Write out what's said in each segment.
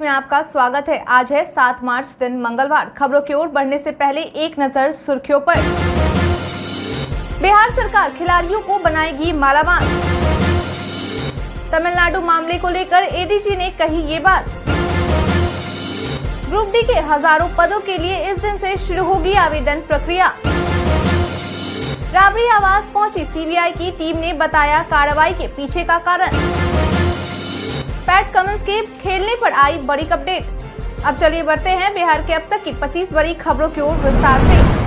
में आपका स्वागत है। आज है 7 मार्च दिन मंगलवार। खबरों की ओर बढ़ने से पहले एक नजर सुर्खियों पर। बिहार सरकार खिलाड़ियों को बनाएगी मालामाल। तमिलनाडु मामले को लेकर एडीजी ने कही ये बात। ग्रुप डी के हजारों पदों के लिए इस दिन से शुरू होगी आवेदन प्रक्रिया। राबड़ी आवास पहुंची सीबीआई की टीम ने बताया कार्रवाई के पीछे का कारण। पैट कमिंस के खेलने पर आई बड़ी अपडेट। अब चलिए बढ़ते हैं बिहार के अब तक की 25 बड़ी खबरों की ओर विस्तार से।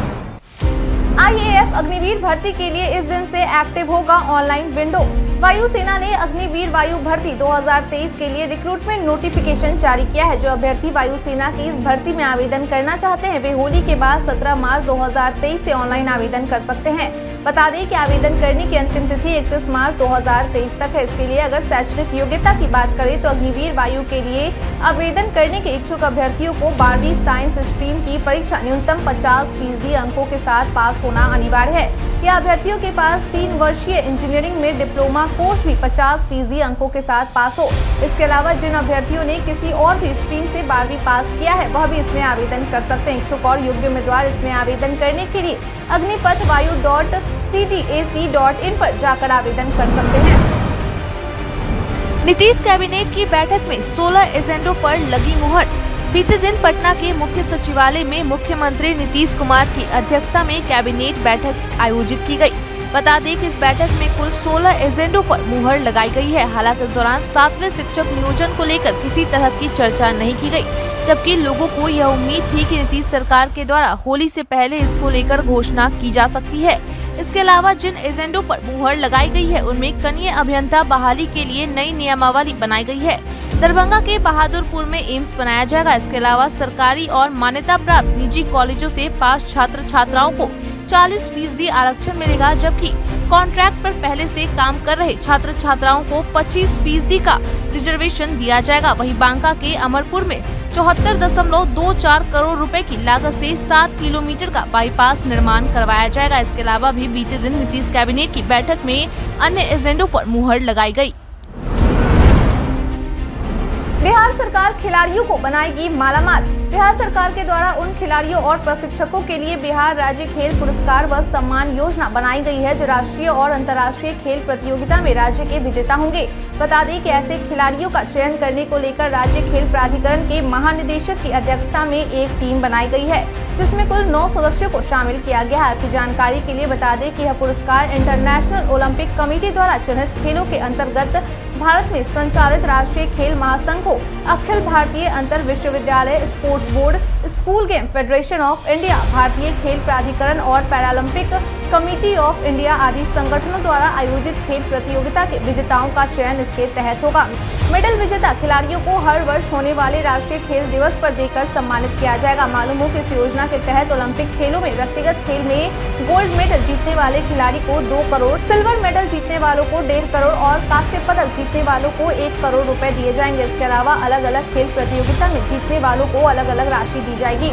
आईएएफ अग्निवीर भर्ती के लिए इस दिन से एक्टिव होगा ऑनलाइन विंडो। वायुसेना ने अग्निवीर वायु भर्ती 2023 के लिए रिक्रूटमेंट नोटिफिकेशन जारी किया है। जो अभ्यर्थी वायुसेना की इस भर्ती में आवेदन करना चाहते हैं वे होली के बाद 17 मार्च 2023 से ऑनलाइन आवेदन कर सकते हैं। बता दें कि आवेदन करने की अंतिम तिथि 31 मार्च 2023 तक है। इसके लिए अगर शैक्षणिक योग्यता की बात करें तो अग्निवीर वायु के लिए आवेदन करने के इच्छुक अभ्यर्थियों को 12वीं साइंस स्ट्रीम की परीक्षा न्यूनतम 50% अंकों के साथ पास होना अनिवार्य है। यह अभ्यर्थियों के पास 3 वर्षीय इंजीनियरिंग में डिप्लोमा कोर्स भी 50% अंकों के साथ पास हो। इसके अलावा जिन अभ्यर्थियों ने किसी और भी स्ट्रीम से 12वीं पास किया है वह भी इसमें आवेदन कर सकते हैं। इच्छुक और योग्य उम्मीदवार इसमें आवेदन करने के लिए अग्निपथ-वायु.cdac.in पर जाकर आवेदन कर सकते हैं। नीतीश कैबिनेट की बैठक में 16 एजेंडों पर लगी मुहर। बीते दिन पटना के मुख्य सचिवालय में मुख्यमंत्री नीतीश कुमार की अध्यक्षता में कैबिनेट बैठक आयोजित की गई। बता दें कि इस बैठक में कुल 16 एजेंडों पर मुहर लगाई गई है। हालांकि इस दौरान 7वें शिक्षक नियोजन को लेकर किसी तरह की चर्चा नहीं की गई, जबकि लोगों को यह उम्मीद थी कि नीतीश सरकार के द्वारा होली से पहले इसको लेकर घोषणा की जा सकती है। इसके अलावा जिन एजेंडों पर मुहर लगाई गई है उनमें कनीय अभियंता बहाली के लिए नई नियमावली बनाई गई है। दरभंगा के बहादुरपुर में एम्स बनाया जाएगा। इसके अलावा सरकारी और मान्यता प्राप्त निजी कॉलेजों से पास छात्र छात्राओं को 40% आरक्षण मिलेगा, जबकि कॉन्ट्रैक्ट पर पहले से काम कर रहे छात्र छात्राओं को 25% का रिजर्वेशन दिया जाएगा। वहीं बांका के अमरपुर में 74.24 करोड़ रुपए की लागत से 7 किलोमीटर का बाईपास निर्माण करवाया जाएगा। इसके अलावा भी बीते दिन नीतीश कैबिनेट की बैठक में अन्य एजेंडों पर मुहर लगाई गई। बिहार सरकार खिलाड़ियों को बनाएगी मालामाल। बिहार सरकार के द्वारा उन खिलाड़ियों और प्रशिक्षकों के लिए बिहार राज्य खेल पुरस्कार व सम्मान योजना बनाई गई है जो राष्ट्रीय और अंतर्राष्ट्रीय खेल प्रतियोगिता में राज्य के विजेता होंगे। बता दें कि ऐसे खिलाड़ियों का चयन करने को लेकर राज्य खेल प्राधिकरण के महानिदेशक की अध्यक्षता में एक टीम बनाई गई है, जिसमें कुल 9 सदस्यों को शामिल किया गया है। आपकी जानकारी के लिए बता दें कि यह पुरस्कार इंटरनेशनल ओलंपिक कमेटी द्वारा चयनित खेलों के अंतर्गत भारत में संचालित राष्ट्रीय खेल महासंघ को अखिल भारतीय अंतर विश्वविद्यालय sports board, school game federation of India, भारतीय खेल प्राधिकरण और पैरालंपिक कमेटी ऑफ इंडिया आदि संगठनों द्वारा आयोजित खेल प्रतियोगिता के विजेताओं का चयन इसके तहत होगा। मेडल विजेता खिलाड़ियों को हर वर्ष होने वाले राष्ट्रीय खेल दिवस पर देकर सम्मानित किया जाएगा। मालूम हो कि इस योजना के तहत ओलंपिक खेलों में व्यक्तिगत खेल में गोल्ड मेडल जीतने वाले खिलाड़ी को 2 करोड़, सिल्वर मेडल जीतने वालों को 1.5 करोड़ और कांस्य पदक जीतने वालों को 1 करोड़ रुपए दिए जाएंगे। इसके अलावा अलग अलग खेल प्रतियोगिता में जीतने वालों को अलग अलग राशि दी जाएगी।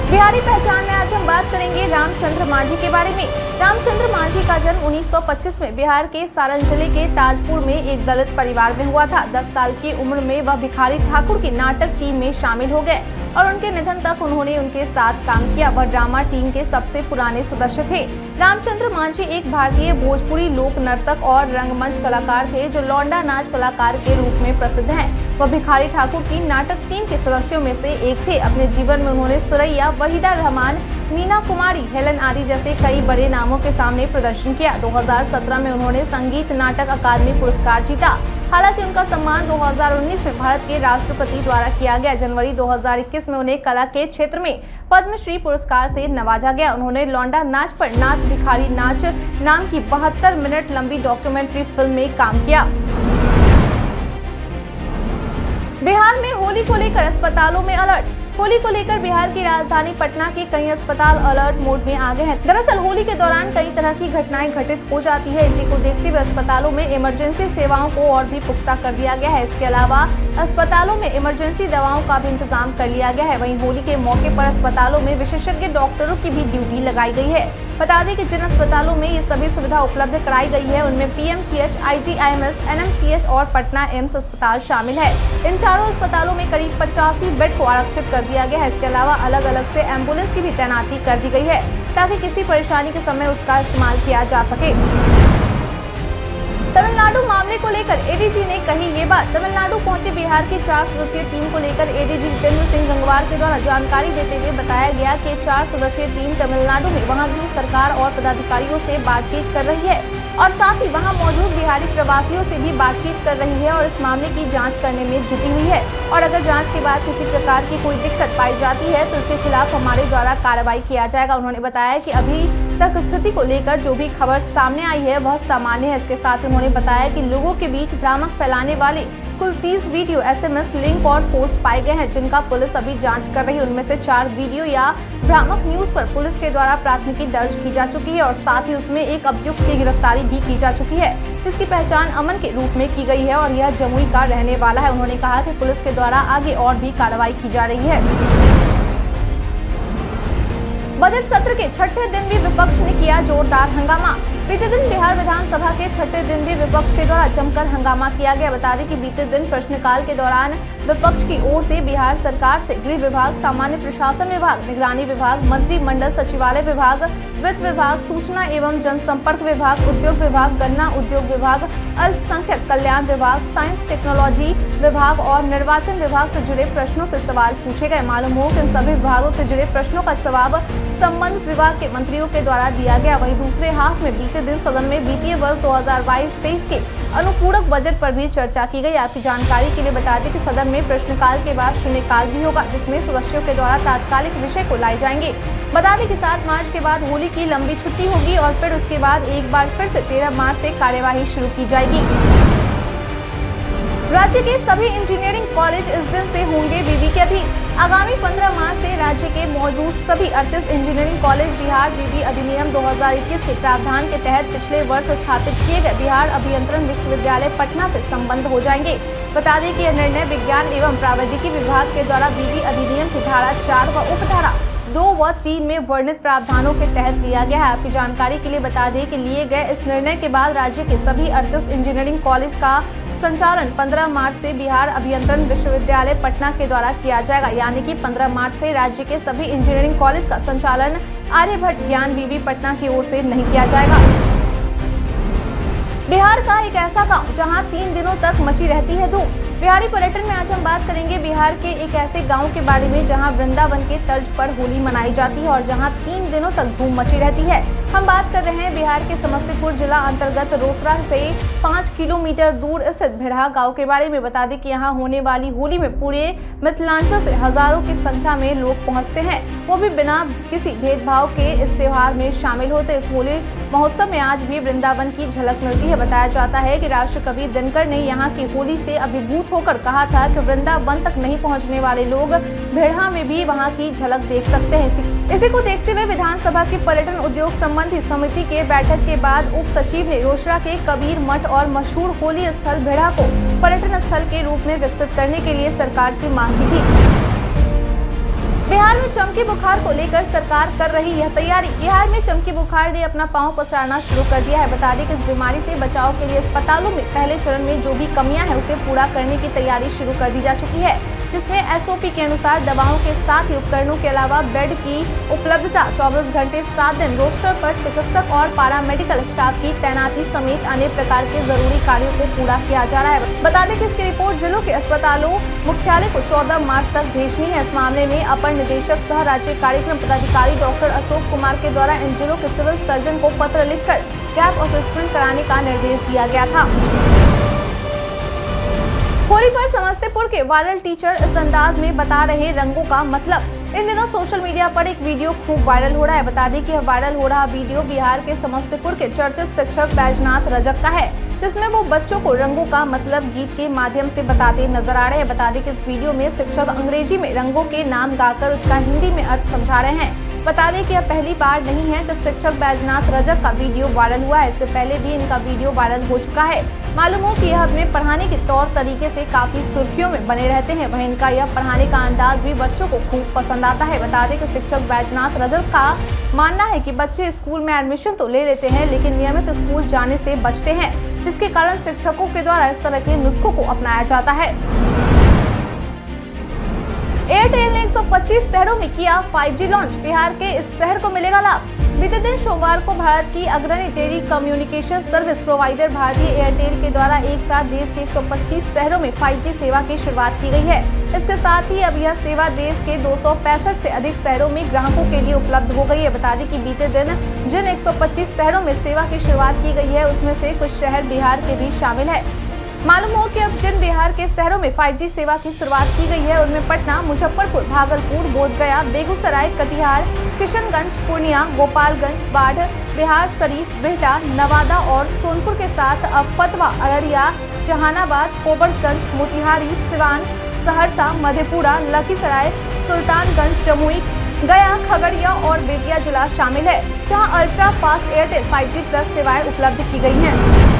बिहारी पहचान में आज हम बात करेंगे रामचंद्र मांझी के बारे में। रामचंद्र मांझी का जन्म 1925 में बिहार के सारण जिले के ताजपुर में एक दलित परिवार में हुआ था। 10 साल की उम्र में वह भिखारी ठाकुर की नाटक टीम में शामिल हो गए और उनके निधन तक उन्होंने उनके साथ काम किया। वह ड्रामा टीम के सबसे पुराने सदस्य थे। रामचंद्र मांझी एक भारतीय भोजपुरी लोक नर्तक और रंगमंच कलाकार थे जो लौंडा नाच कलाकार के रूप में प्रसिद्ध हैं। वह भिखारी ठाकुर की नाटक टीम के सदस्यों में से एक थे। अपने जीवन में उन्होंने सुरैया, वहीदा रहमान, मीना कुमारी, हेलन आदि जैसे कई बड़े नामों के सामने प्रदर्शन किया। 2017 में उन्होंने संगीत नाटक अकादमी पुरस्कार जीता। हालांकि उनका सम्मान 2019 में भारत के राष्ट्रपति द्वारा किया गया। जनवरी 2021 में उन्हें कला के क्षेत्र में पद्मश्री पुरस्कार से नवाजा गया। उन्होंने लौंडा नाच पर नाच भिखारी नाच नाम की 72 मिनट लंबी डॉक्यूमेंट्री फिल्म में काम किया। बिहार में होली को लेकर अस्पतालों में अलर्ट। होली को लेकर बिहार की राजधानी पटना के कई अस्पताल अलर्ट मोड में आ गए हैं। दरअसल होली के दौरान कई तरह की घटनाएं घटित हो जाती है। इसी को देखते हुए अस्पतालों में इमरजेंसी सेवाओं को और भी पुख्ता कर दिया गया है। इसके अलावा अस्पतालों में इमरजेंसी दवाओं का भी इंतजाम कर लिया गया है। वहीं होली के मौके पर अस्पतालों में विशेषज्ञ डॉक्टरों की भी ड्यूटी लगाई गई है। बता दें कि जिन अस्पतालों में ये सभी सुविधा उपलब्ध कराई गई है उनमें PMCH, IGIMS, NMCH और पटना एम्स अस्पताल शामिल है। इन चारों अस्पतालों में करीब 85 बेड को आरक्षित कर दिया गया है। इसके अलावा अलग अलग से एम्बुलेंस की भी तैनाती कर दी गई है ताकि किसी परेशानी के समय उसका इस्तेमाल किया जा सके। तमिलनाडु मामले को लेकर ADG ने कही ये बात। तमिलनाडु पहुंचे बिहार की 4 सदस्यीय टीम को लेकर ADG जितेंद्र सिंह गंगवार के द्वारा जानकारी देते हुए बताया गया कि 4 सदस्यीय टीम तमिलनाडु में वहां की सरकार और पदाधिकारियों से बातचीत कर रही है और साथ ही वहां मौजूद बिहारी प्रवासियों से भी बातचीत कर रही है और इस मामले की जांच करने में जुटी हुई है और अगर जांच के बाद किसी प्रकार की कोई दिक्कत पाई जाती है तो इसके खिलाफ हमारे द्वारा कार्रवाई किया जाएगा। उन्होंने बताया कि अभी तक स्थिति को लेकर जो भी खबर सामने आई है वह सामान्य है। इसके साथ उन्होंने बताया कि लोगों के बीच भ्रामक फैलाने वाले कुल 30 वीडियो, SMS लिंक और पोस्ट पाए गए हैं जिनका पुलिस अभी जांच कर रही है। उनमें से 4 वीडियो या भ्रामक न्यूज पर पुलिस के द्वारा प्राथमिकी दर्ज की जा चुकी है और साथ ही उसमें एक अभियुक्त की गिरफ्तारी भी की जा चुकी है जिसकी पहचान अमन के रूप में की गई है और यह जमुई का रहने वाला है। उन्होंने कहा कि पुलिस के द्वारा आगे और भी कार्रवाई की जा रही है। बजट सत्र के छठे दिन भी विपक्ष ने किया जोरदार हंगामा। बीते दिन बिहार विधानसभा के छठे दिन भी विपक्ष के द्वारा जमकर हंगामा किया गया। बता दें कि बीते दिन प्रश्नकाल के दौरान विपक्ष की ओर से बिहार सरकार से गृह विभाग, सामान्य प्रशासन विभाग, निगरानी विभाग, मंत्रिमंडल सचिवालय विभाग, वित्त विभाग, सूचना एवं जनसंपर्क विभाग, उद्योग विभाग, गन्ना उद्योग विभाग, अल्पसंख्यक कल्याण विभाग, साइंस टेक्नोलॉजी विभाग और निर्वाचन विभाग से जुड़े प्रश्नों से सवाल पूछे गए। मालूम हो कि इन सभी विभागों से जुड़े प्रश्नों का जवाब संबंधित विभाग के मंत्रियों के द्वारा दिया गया। वहीं दूसरे हाफ में बीते दिन सदन में वित्तीय वर्ष 2022-23 के अनुपूरक बजट पर भी चर्चा की गई। आपकी जानकारी के लिए बता दें कि सदन में प्रश्नकाल के बाद शून्यकाल भी होगा जिसमें सदस्यों के द्वारा तात्कालिक विषय को लाए जाएंगे। बता दें कि 7 मार्च के बाद होली की लंबी छुट्टी होगी और फिर उसके बाद एक बार फिर से 13 मार्च से कार्यवाही शुरू की जाएगी। राज्य के सभी इंजीनियरिंग कॉलेज इस दिन से होंगे विवि के अधीन। आगामी 15 मार्च से राज्य के मौजूद सभी 38 इंजीनियरिंग कॉलेज बिहार विवि अधिनियम 2021 के प्रावधान के तहत पिछले वर्ष स्थापित किए गए बिहार अभियंत्रण विश्वविद्यालय पटना से संबद्ध हो जाएंगे। बता दें कि यह निर्णय विज्ञान एवं प्रावैधिकी विभाग के द्वारा विवि अधिनियम की धारा 4 व उपधारा 2 व 3 में वर्णित प्रावधानों के तहत लिया गया है। आपकी जानकारी के लिए बता दें कि लिए गए इस निर्णय के बाद राज्य के सभी 38 इंजीनियरिंग कॉलेज का संचालन 15 मार्च से बिहार अभियंत्रण विश्वविद्यालय पटना के द्वारा किया जाएगा। यानी कि 15 मार्च से राज्य के सभी इंजीनियरिंग कॉलेज का संचालन आर्यभट्ट ज्ञान विवि पटना की ओर से नहीं किया जाएगा। बिहार का एक ऐसा गांव जहां 3 दिनों तक मची रहती है धूम। बिहारी पर्यटन में आज हम बात करेंगे बिहार के एक ऐसे गांव के बारे में जहां वृंदावन के तर्ज पर होली मनाई जाती है और जहां 3 दिनों तक धूम मची रहती है। हम बात कर रहे हैं बिहार के समस्तीपुर जिला अंतर्गत रोसड़ा से 5 किलोमीटर दूर स्थित भेड़हा गांव के बारे में। बता दें कि यहां होने वाली होली में पूरे मिथिलांचल से हजारों की संख्या में लोग पहुंचते हैं, वो भी बिना किसी भेदभाव के इस त्योहार में शामिल होते। इस होली महोत्सव में आज भी वृंदावन की झलक मिलती है। बताया जाता है कि राष्ट्रकवि दिनकर ने यहाँ की होली से अभिभूत होकर कहा था कि वृंदावन तक नहीं पहुँचने वाले लोग भेड़हा में भी वहाँ की झलक देख सकते हैं। इसी को देखते हुए विधानसभा की पर्यटन उद्योग संबंधी समिति के बैठक के बाद उप सचिव ने रोसड़ा के कबीर मठ और मशहूर होली स्थल भेड़हा को पर्यटन स्थल के रूप में विकसित करने के लिए सरकार से मांग की थी। बिहार में चमकी बुखार को लेकर सरकार कर रही यह तैयारी। बिहार में चमकी बुखार ने अपना पांव पसारना शुरू कर दिया है। बता दें कि इस बीमारी से बचाव के लिए अस्पतालों में पहले चरण में जो भी कमियां हैं उसे पूरा करने की तैयारी शुरू कर दी जा चुकी है, जिसमें SOP के अनुसार दवाओं के साथ ही उपकरणों के अलावा बेड की उपलब्धता, 24 घंटे 7 दिन रोस्टर पर चिकित्सक और पैरामेडिकल स्टाफ की तैनाती समेत अन्य प्रकार के जरूरी कार्यों को पूरा किया जा रहा है। बता दें कि इसकी रिपोर्ट जिलों के अस्पतालों मुख्यालय को 14 मार्च तक भेजनी है। इस मामले में अपर निदेशक सह राज्य कार्यक्रम पदाधिकारी डॉक्टर अशोक कुमार के द्वारा इन जिलों के सिविल सर्जन को पत्र लिखकर गैप असेसमेंट कराने का निर्देश दिया गया था। होली पर समस्तीपुर के वायरल टीचर इस अंदाज में बता रहे रंगों का मतलब। इन दिनों सोशल मीडिया पर एक वीडियो खूब वायरल हो रहा है। बता दें कि यह वायरल हो रहा वीडियो बिहार के समस्तीपुर के चर्चित शिक्षक बैजनाथ रजक का है, जिसमें वो बच्चों को रंगों का मतलब गीत के माध्यम से बताते नजर आ रहे हैं। बता दें कि इस वीडियो में शिक्षक अंग्रेजी में रंगों के नाम गाकर उसका हिंदी में अर्थ समझा रहे हैं। बता दें कि यह पहली बार नहीं है जब शिक्षक बैजनाथ रजक का वीडियो वायरल हुआ है। इससे पहले भी इनका वीडियो वायरल हो चुका है। मालूम हो कि यह अपने पढ़ाने के तौर तरीके से काफी सुर्खियों में बने रहते हैं। वहीं इनका यह पढ़ाने का अंदाज भी बच्चों को खूब पसंद आता है। बता दें कि शिक्षक बैजनाथ रजक का मानना है कि बच्चे स्कूल में एडमिशन तो ले लेते हैं, लेकिन नियमित स्कूल जाने से बचते हैं, जिसके कारण शिक्षकों के द्वारा इस तरह के नुस्खों को अपनाया जाता है। एयरटेल ने 125 शहरों में किया 5G लॉन्च, बिहार के इस शहर को मिलेगा लाभ। बीते दिन सोमवार को भारत की अग्रणी टेली कम्युनिकेशन सर्विस प्रोवाइडर भारतीय एयरटेल के द्वारा एक साथ देश के 125 शहरों में 5G सेवा की शुरुआत की गई है। इसके साथ ही अब यह सेवा देश के 265 से अधिक शहरों में ग्राहकों के लिए उपलब्ध हो गई है। बता दें कि बीते दिन जिन 125 शहरों में सेवा की शुरुआत की गई है, उसमें से कुछ शहर बिहार के भी शामिल है। मालूम हो कि अब जिन बिहार के शहरों में 5G सेवा की शुरुआत की गई है, उनमें पटना, मुजफ्फरपुर, भागलपुर, बोधगया, बेगूसराय, कटिहार, किशनगंज, पूर्णिया, गोपालगंज, बाढ़, बिहार शरीफ, बिहटा, नवादा और सोनपुर के साथ अब फतवा, अररिया, जहानाबाद, गोपालगंज, मोतिहारी, सिवान, सहरसा, मधेपुरा, लखीसराय, सुल्तानगंज, जमुई, गया, खगड़िया और बेतिया जिला शामिल है, जहां ultra fast Airtel 5G plus सेवाएं उपलब्ध की गई हैं।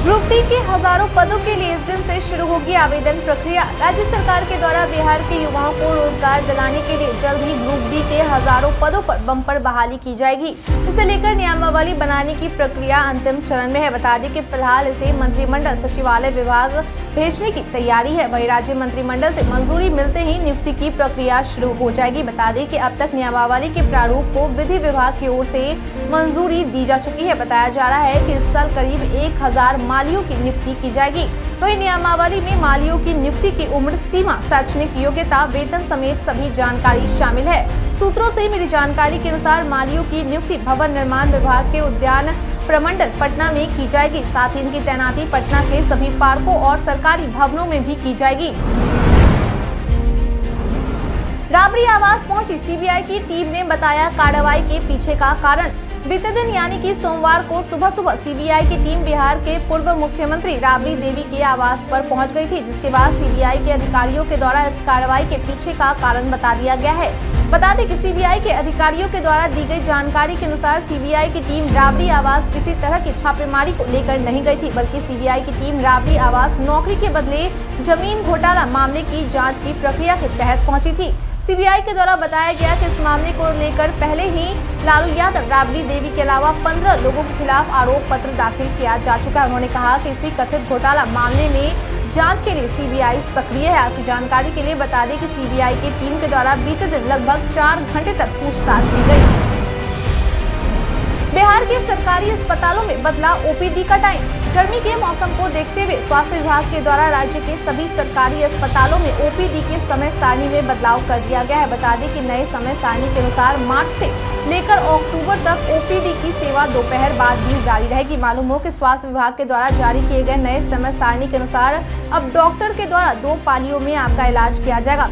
ग्रुप डी के हजारों पदों के लिए इस दिन से शुरू होगी आवेदन प्रक्रिया। राज्य सरकार के द्वारा बिहार के युवाओं को रोजगार दिलाने के लिए जल्द ही ग्रुप डी के हजारों पदों पर बम्पर बहाली की जाएगी। इसे लेकर नियमावली बनाने की प्रक्रिया अंतिम चरण में है। बता दें कि फिलहाल इसे मंत्रिमंडल सचिवालय विभाग भेजने की तैयारी है। वहीं राज्य मंत्रिमंडल से मंजूरी मिलते ही नियुक्ति की प्रक्रिया शुरू हो जाएगी। बता दें कि अब तक नियमावली के प्रारूप को विधि विभाग की ओर से मंजूरी दी जा चुकी है। बताया जा रहा है कि इस साल करीब 1000 मालियों की नियुक्ति की जाएगी। वहीं नियमावली में मालियों की नियुक्ति की उम्र सीमा, शैक्षणिक योग्यता, वेतन समेत सभी जानकारी शामिल है। सूत्रों से मिली जानकारी के अनुसार मालियों की नियुक्ति भवन निर्माण विभाग के उद्यान प्रमंडल पटना में की जाएगी। साथ ही इनकी तैनाती पटना के सभी पार्कों और सरकारी भवनों में भी की जाएगी। राबड़ी आवास पहुंची सीबीआई की टीम ने बताया कार्रवाई के पीछे का कारण। बीते दिन यानी कि सोमवार को सुबह सुबह सीबीआई की टीम बिहार के पूर्व मुख्यमंत्री राबड़ी देवी के आवास पर पहुंच गई थी, जिसके बाद सीबीआई के अधिकारियों के द्वारा इस कार्रवाई के पीछे का कारण बता दिया गया है। बता दें कि सीबीआई के अधिकारियों के द्वारा दी गई जानकारी के अनुसार सीबीआई की टीम राबड़ी आवास किसी तरह की छापेमारी को लेकर नहीं गई थी, बल्कि सीबीआई की टीम राबड़ी आवास नौकरी के बदले जमीन घोटाला मामले की जाँच की प्रक्रिया के तहत पहुँची थी। सीबीआई के द्वारा बताया गया कि इस मामले को लेकर पहले ही लालू यादव, राबड़ी देवी के अलावा 15 लोगों के खिलाफ आरोप पत्र दाखिल किया जा चुका है। उन्होंने कहा कि इसी कथित घोटाला मामले में जांच के लिए सीबीआई सक्रिय है। आपकी जानकारी के लिए बता दें कि सीबीआई की टीम के द्वारा बीते दिन लगभग 4 घंटे तक पूछताछ की गई। बिहार के सरकारी अस्पतालों में बदला ओपीडी का टाइम। गर्मी के मौसम को देखते हुए स्वास्थ्य विभाग के द्वारा राज्य के सभी सरकारी अस्पतालों में ओपीडी के समय सारणी में बदलाव कर दिया गया है। बता दें कि नए समय सारणी के अनुसार मार्च से लेकर अक्टूबर तक ओपीडी की सेवा दोपहर बाद भी जारी रहेगी। मालूम हो कि स्वास्थ्य विभाग के द्वारा जारी किए गए नए समय सारणी के अनुसार अब डॉक्टर के द्वारा 2 पालियों में आपका इलाज किया जाएगा।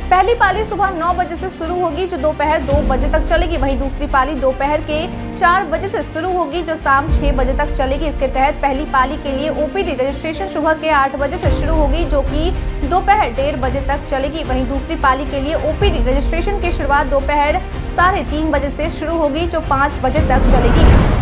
पहली पाली सुबह 9 बजे से शुरू होगी, जो दोपहर 2 बजे तक चलेगी। वहीं दूसरी पाली दोपहर के 4 बजे से शुरू होगी, जो शाम 6 बजे तक चलेगी। इसके तहत पहली पाली के लिए ओपीडी रजिस्ट्रेशन सुबह के 8 बजे से शुरू होगी, जो कि दोपहर 1:30 बजे तक चलेगी। वहीं दूसरी पाली के लिए ओपीडी रजिस्ट्रेशन की शुरुआत दोपहर 3:30 बजे से शुरू होगी, जो 5 बजे तक चलेगी।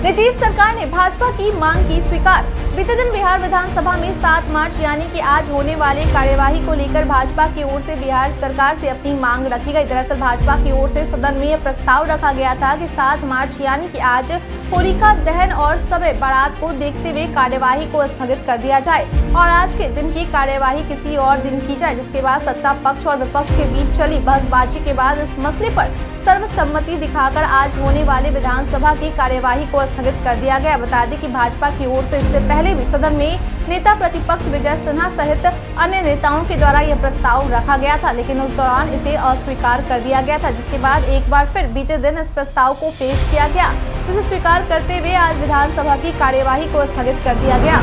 नीतीश सरकार ने भाजपा की मांग की स्वीकार। बीते दिन बिहार विधानसभा में 7 मार्च यानी कि आज होने वाले कार्यवाही को लेकर भाजपा की ओर से बिहार सरकार से अपनी मांग रखी गई। दरअसल भाजपा की ओर से सदन में यह प्रस्ताव रखा गया था कि 7 मार्च यानी कि आज होलिका दहन और शब बारात को देखते हुए कार्यवाही को स्थगित कर दिया जाए और आज के दिन की कार्यवाही किसी और दिन की जाए। जिसके बाद सत्ता पक्ष और विपक्ष के बीच चली बहसबाजी के बाद इस मसले पर सर्वसम्मति दिखाकर आज होने वाले विधानसभा की कार्यवाही को स्थगित कर दिया गया। बता दें कि भाजपा की ओर से इससे पहले भी सदन में नेता प्रतिपक्ष विजय सिन्हा सहित अन्य नेताओं के द्वारा यह प्रस्ताव रखा गया था, लेकिन उस दौरान इसे अस्वीकार कर दिया गया था। जिसके बाद एक बार फिर बीते दिन इस प्रस्ताव को पेश किया गया, जिसे स्वीकार करते हुए आज विधानसभा की कार्यवाही को स्थगित कर दिया गया।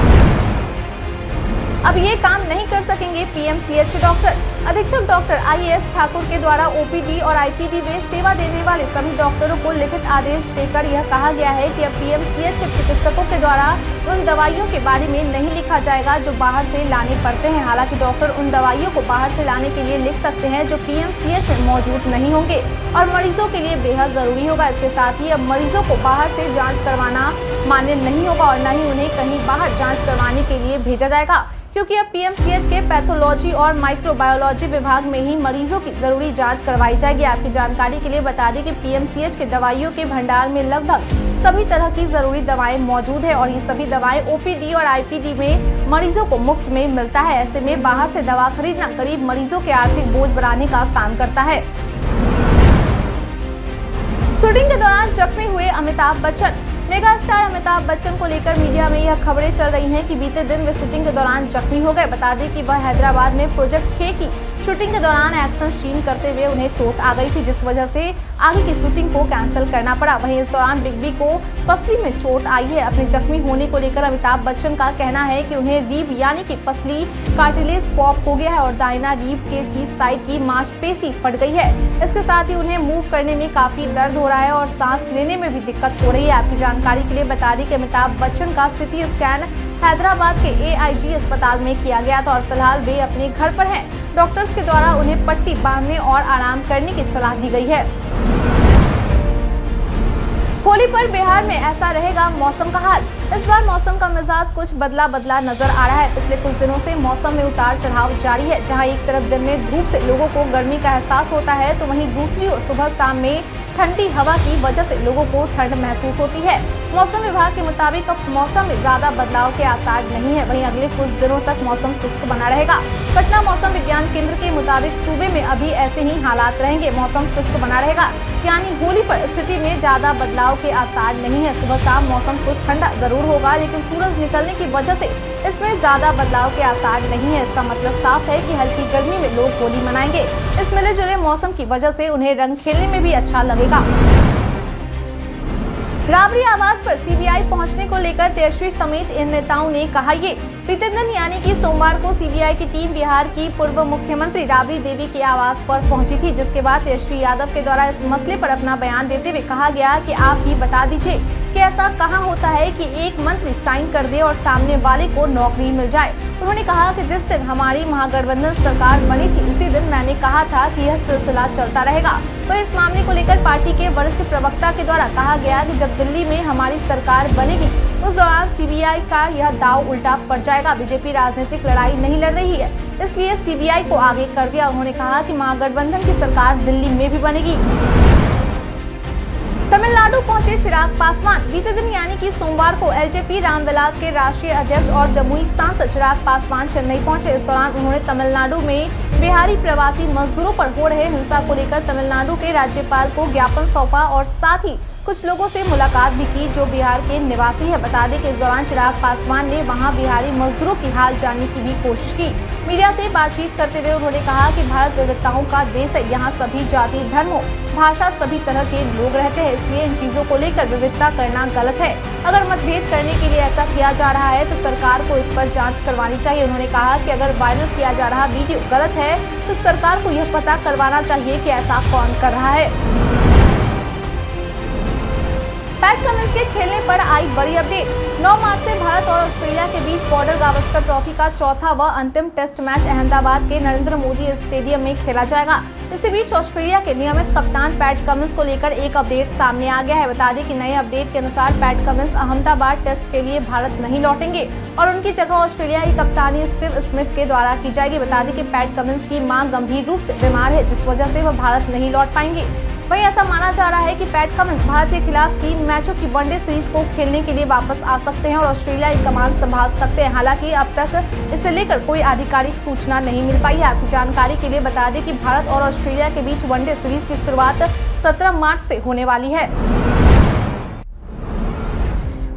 अब ये काम नहीं कर सकेंगे पीएमसीएच के डॉक्टर। अधीक्षक डॉक्टर IAS ठाकुर के द्वारा ओपीडी और आईपीडी में सेवा देने वाले सभी डॉक्टरों को लिखित आदेश देकर यह कहा गया है कि अब पीएमसीएच के चिकित्सकों के द्वारा उन दवाइयों के बारे में नहीं लिखा जाएगा जो बाहर से लाने पड़ते हैं। हालांकि डॉक्टर उन दवाइयों को बाहर से लाने के लिए लिख सकते हैं जो पीएमसीएच में मौजूद नहीं होंगे और मरीजों के लिए बेहद जरूरी होगा। इसके साथ ही अब मरीजों को बाहर से जाँच करवाना मान्य नहीं होगा और न ही उन्हें कहीं बाहर जाँच करवाने के लिए भेजा जाएगा, क्योंकि अब पीएमसीएच के पैथोलॉजी और माइक्रोबायोलॉजी विभाग में ही मरीजों की जरूरी जांच करवाई जाएगी। आपकी जानकारी के लिए बता दें कि पीएमसीएच के दवाइयों के भंडार में लगभग सभी तरह की जरूरी दवाएं मौजूद है और ये सभी दवाएं ओपीडी और आईपीडी में मरीजों को मुफ्त में मिलता है। ऐसे में बाहर से दवा खरीदना गरीब मरीजों के आर्थिक बोझ बढ़ाने का काम करता है। शूटिंग के दौरान जख्मी हुए अमिताभ बच्चन। मेगा स्टार अमिताभ बच्चन को लेकर मीडिया में यह खबरें चल रही हैं कि बीते दिन वे शूटिंग के दौरान जख्मी हो गए। बता दें कि वह हैदराबाद में प्रोजेक्ट के की शूटिंग के दौरान एक्शन सीन करते हुए उन्हें चोट आ गई थी, जिस वजह से आगे की शूटिंग को कैंसिल करना पड़ा। वहीं इस दौरान बिग बी को पसली में चोट आई है। अपने जख्मी होने को लेकर अमिताभ बच्चन का कहना है कि उन्हें रीब यानी कि पसली कार्टिलेज पॉप हो गया है और दाहिना रीब केस की साइड की मांसपेशी फट गई है। इसके साथ ही उन्हें मूव करने में काफी दर्द हो रहा है और सांस लेने में भी दिक्कत हो रही है। आपकी जानकारी के लिए बता दें कि अमिताभ बच्चन का सिटी स्कैन हैदराबाद के AIG अस्पताल में किया गया था और फिलहाल वे अपने घर पर हैं। डॉक्टर्स के द्वारा उन्हें पट्टी बांधने और आराम करने की सलाह दी गई है। होली पर बिहार में ऐसा रहेगा मौसम का हाल। इस बार मौसम का मिजाज कुछ बदला नजर आ रहा है। पिछले कुछ दिनों से मौसम में उतार चढ़ाव जारी है। जहां एक तरफ दिन में धूप से लोगों को गर्मी का एहसास होता है तो वहीं दूसरी ओर सुबह शाम में ठंडी हवा की वजह से लोगों को ठंड महसूस होती है। मौसम विभाग के मुताबिक अब मौसम में ज्यादा बदलाव के आसार नहीं है। वहीं अगले कुछ दिनों तक मौसम शुष्क बना रहेगा। पटना मौसम विज्ञान केंद्र के मुताबिक सूबे में अभी ऐसे ही हालात रहेंगे। मौसम शुष्क बना रहेगा, यानी होली पर स्थिति में ज्यादा बदलाव के आसार नहीं है। सुबह शाम मौसम कुछ ठंडा जरूर होगा, लेकिन सूरज निकलने की वजह से इसमें ज्यादा बदलाव के आसार नहीं है। इसका मतलब साफ है कि हल्की गर्मी में लोग होली मनाएंगे। इस मिले जुले मौसम की वजह से उन्हें रंग खेलने में भी अच्छा लगेगा। राबड़ी आवास पर सीबीआई पहुंचने को लेकर तेजस्वी समेत इन नेताओं ने कहा ये। बीते दिन यानी कि सोमवार को सीबीआई की टीम बिहार की पूर्व मुख्यमंत्री राबड़ी देवी के आवास पर पहुंची थी, जिसके बाद तेजस्वी यादव के द्वारा इस मसले पर अपना बयान देते हुए कहा गया कि आप ही बता दीजिए कि ऐसा कहाँ होता है कि एक मंत्री साइन कर दे और सामने वाले को नौकरी मिल जाए। उन्होंने कहा कि जिस दिन हमारी महागठबंधन सरकार बनी थी उसी दिन मैंने कहा था कि यह सिलसिला चलता रहेगा। पर इस मामले को लेकर पार्टी के वरिष्ठ प्रवक्ता के द्वारा कहा गया कि जब दिल्ली में हमारी सरकार बनेगी उस दौरान सीबीआई का यह दाव उल्टा पड़ जाएगा। बीजेपी राजनीतिक लड़ाई नहीं लड़ रही है, इसलिए सीबीआई को आगे कर दिया। उन्होंने कहा कि महागठबंधन की सरकार दिल्ली में भी बनेगी। तमिलनाडु पहुंचे चिराग पासवान। बीते दिन यानी कि सोमवार को एलजेपी रामविलास के राष्ट्रीय अध्यक्ष और जमुई सांसद चिराग पासवान चेन्नई पहुंचे। इस दौरान उन्होंने तमिलनाडु में बिहारी प्रवासी मजदूरों पर हो रहे हिंसा को लेकर तमिलनाडु के राज्यपाल को ज्ञापन सौंपा और साथ ही कुछ लोगों से मुलाकात भी की जो बिहार के निवासी है। बता दें कि इस दौरान चिराग पासवान ने वहां बिहारी मजदूरों की हाल जानने की भी कोशिश की। मीडिया से बातचीत करते हुए उन्होंने कहा कि भारत विविधताओं का देश है। यहाँ सभी जाति, धर्मों, भाषा, सभी तरह के लोग रहते हैं, इसलिए इन चीजों को लेकर विविधता करना गलत है। अगर मतभेद करने के लिए ऐसा किया जा रहा है तो सरकार को इस पर जाँच करवानी चाहिए। उन्होंने कहा कि अगर वायरल किया जा रहा वीडियो गलत है तो सरकार को यह पता करवाना चाहिए कि ऐसा कौन कर रहा है। पैट कमिंस के खेलने पर आई बड़ी अपडेट। 9 मार्च से भारत और ऑस्ट्रेलिया के बीच बॉर्डर गावस्कर ट्रॉफी का चौथा व अंतिम टेस्ट मैच अहमदाबाद के नरेंद्र मोदी स्टेडियम में खेला जाएगा। इसी बीच ऑस्ट्रेलिया के नियमित कप्तान पैट कमिंस को लेकर एक अपडेट सामने आ गया है। बता दें कि नए अपडेट के अनुसार पैट कमिंस अहमदाबाद टेस्ट के लिए भारत नहीं लौटेंगे और उनकी जगह ऑस्ट्रेलियाई कप्तानी स्टीव स्मिथ के द्वारा की जाएगी। बता दें कि पैट कमिंस की मां गंभीर रूप से बीमार है, जिस वजह से वह भारत नहीं लौट पाएंगे। वहीं ऐसा माना जा रहा है कि पैट कमिंस भारत के खिलाफ 3 मैचों की वनडे सीरीज को खेलने के लिए वापस आ सकते हैं और ऑस्ट्रेलिया की कमान संभाल सकते हैं। हालांकि अब तक इसे लेकर कोई आधिकारिक सूचना नहीं मिल पाई है। आपकी जानकारी के लिए बता दें कि भारत और ऑस्ट्रेलिया के बीच वनडे सीरीज की शुरुआत 17 मार्च से होने वाली है।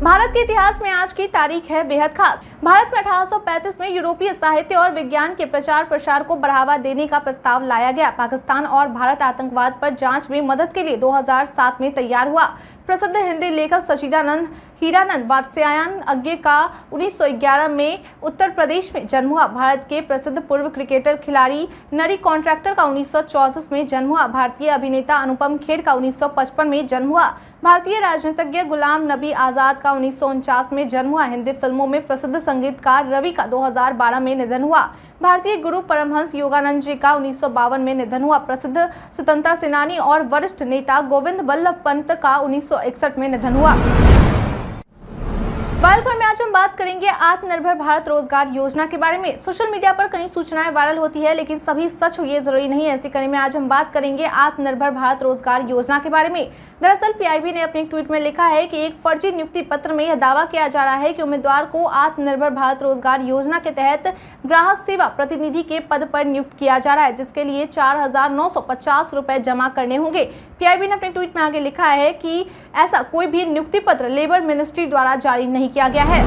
भारत के इतिहास में आज की तारीख है बेहद खास। भारत में 1835 में यूरोपीय साहित्य और विज्ञान के प्रचार प्रसार को बढ़ावा देने का प्रस्ताव लाया गया। पाकिस्तान और भारत आतंकवाद पर जांच में मदद के लिए 2007 में तैयार हुआ। प्रसिद्ध हिंदी लेखक सच्चिदानंद हीरानंद वात्स्यायन अज्ञे का 1911 में उत्तर प्रदेश में जन्म हुआ। भारत के प्रसिद्ध पूर्व क्रिकेटर खिलाड़ी नरी कॉन्ट्रैक्टर का 1934 में जन्म हुआ। भारतीय अभिनेता अनुपम खेर का 1955 में जन्म हुआ। भारतीय राजनीतिज्ञ गुलाम नबी आजाद का 1949 में जन्म हुआ। हिंदी फिल्मों में प्रसिद्ध संगीतकार रवि का 2012 में निधन हुआ। भारतीय गुरु परमहंस योगानंद जी का 1952 में निधन हुआ। प्रसिद्ध स्वतंत्रता सेनानी और वरिष्ठ नेता गोविंद बल्लभ पंत का 1961 में निधन हुआ। बालखंड में आज हम बात करेंगे आत्मनिर्भर भारत रोजगार योजना के बारे में। सोशल मीडिया पर कई सूचनाएं वायरल होती है, लेकिन सभी सच हो ये जरूरी नहीं है। ऐसे कड़ी में आज हम बात करेंगे आत्मनिर्भर भारत रोजगार योजना के बारे में। दरअसल पीआईबी ने अपने ट्वीट में लिखा है कि एक फर्जी नियुक्ति पत्र में यह दावा किया जा रहा है कि उम्मीदवार को आत्मनिर्भर भारत रोजगार योजना के तहत ग्राहक सेवा प्रतिनिधि के पद पर नियुक्त किया जा रहा है, जिसके लिए 4,950 रुपए जमा करने होंगे। पीआईबी ने अपने ट्वीट में आगे लिखा है कि ऐसा कोई भी नियुक्ति पत्र लेबर मिनिस्ट्री द्वारा जारी नहीं किया गया है।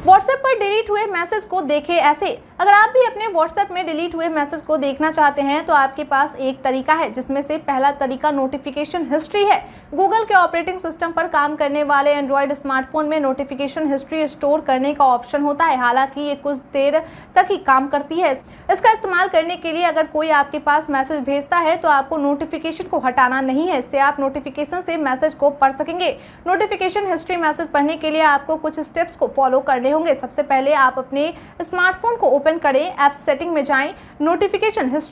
व्हाट्सएप पर डिलीट हुए मैसेज को देखें ऐसे। अगर आप भी अपने व्हाट्सएप में डिलीट हुए मैसेज को देखना चाहते हैं तो आपके पास एक तरीका है, जिसमें से पहला तरीका नोटिफिकेशन हिस्ट्री है। गूगल के ऑपरेटिंग सिस्टम पर काम करने वाले एंड्रॉयड स्मार्टफोन में नोटिफिकेशन हिस्ट्री स्टोर करने का ऑप्शन होता है। हालांकि ये कुछ देर तक ही काम करती है। इसका इस्तेमाल करने के लिए अगर कोई आपके पास मैसेज भेजता है तो आपको नोटिफिकेशन को हटाना नहीं है। इससे आप नोटिफिकेशन से मैसेज को पढ़ सकेंगे। नोटिफिकेशन हिस्ट्री मैसेज पढ़ने के लिए आपको कुछ स्टेप्स को फॉलो करने होंगे। सबसे पहले आप अपने स्मार्टफोन को ओपन करें, ऐप सेटिंग में जाएं, नोटिफिकेशन हिस्ट्री